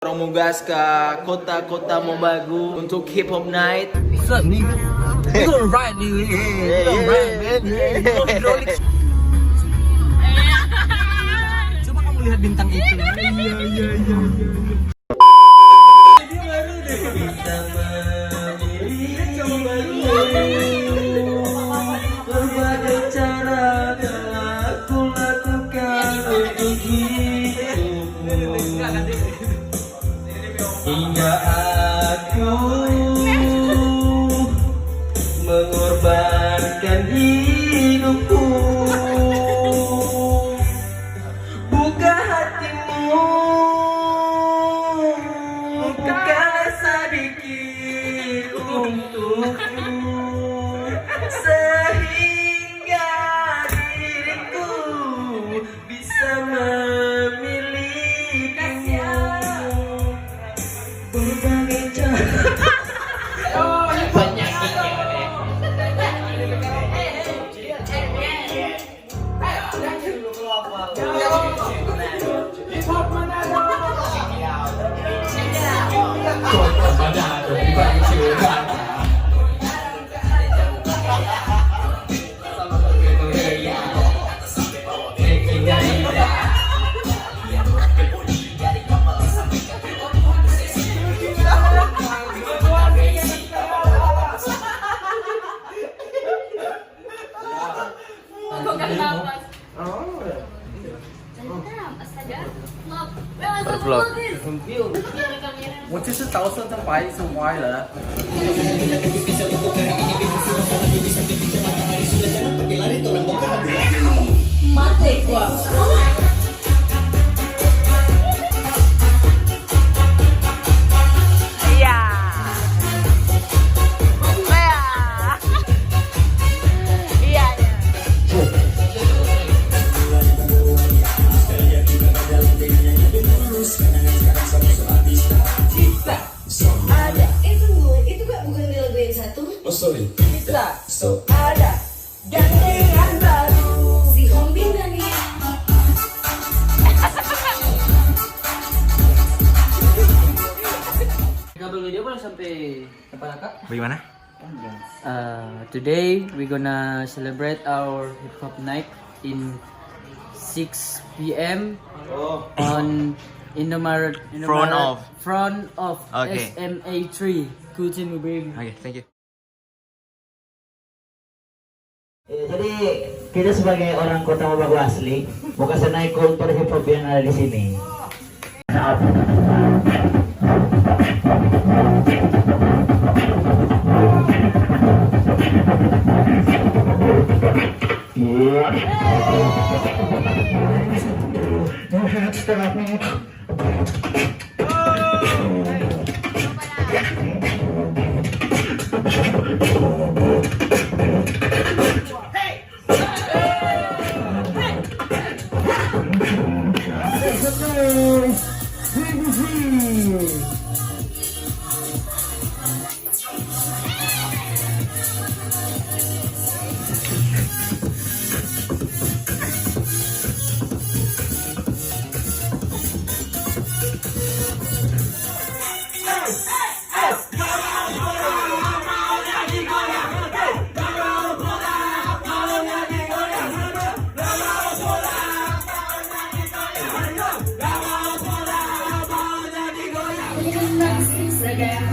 Orang mau gas ke kota-kota Mobagu untuk hip hop night. What's up, nigga? You gonna ride, nigga? You gonna ride, man? Hydraulic. Coba kamu lihat bintang itu. Iya. Kita memilih berbagai cara telah aku lakukan untuk hidupmu hingga aku mengorbankan hidupku. Buka hatimu, bukalah sedikit untukku, sehingga diriku bisa memilikimu. Berbagai cara. Vlog. What is 1000是歪了。Mate gua. Ada itu gak bukan di lagu yang satu. Oh sorry. Bisa. So ada gandengan baru si Hombin dan dia. Kabel video boleh sampai depan akak? Bagaimana? Today we're gonna celebrate our hip hop night in 6 p.m. on Indomaret front of Okay. SMA3 Kucing Ubin. Okay, thank you. Jadi kita sebagai orang Kota Mobagu asli, bukan senai kultur hip hop yang ada di sini.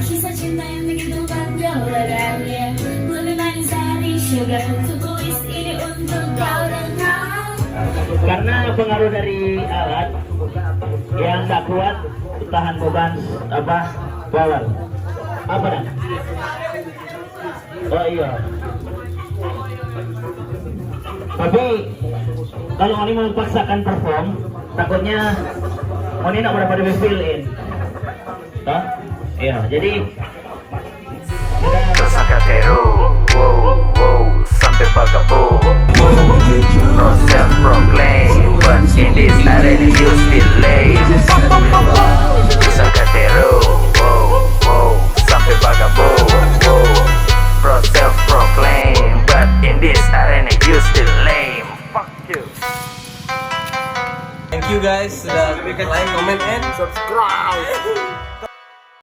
Kisah cinta yang begitu panjang ladanya. Lebih manis dari sugar. Tulis ini untuk kau dengar. Karena pengaruh dari alat yang tak kuat tahan beban power. Apa dah? Oh iya. Tapi kalau ini memaksakan perform, takutnya ini nak berapa lebih fill in. Toh? Iya, jadi Sakatero, wow, sampai Pagabo. Proses proclaim, but in this arena you still lame. Sakatero, wow, sampai Pagabo. Proses proclaim, but in this arena you still lame. Fuck you. Thank you guys sudah Like, comment, and subscribe.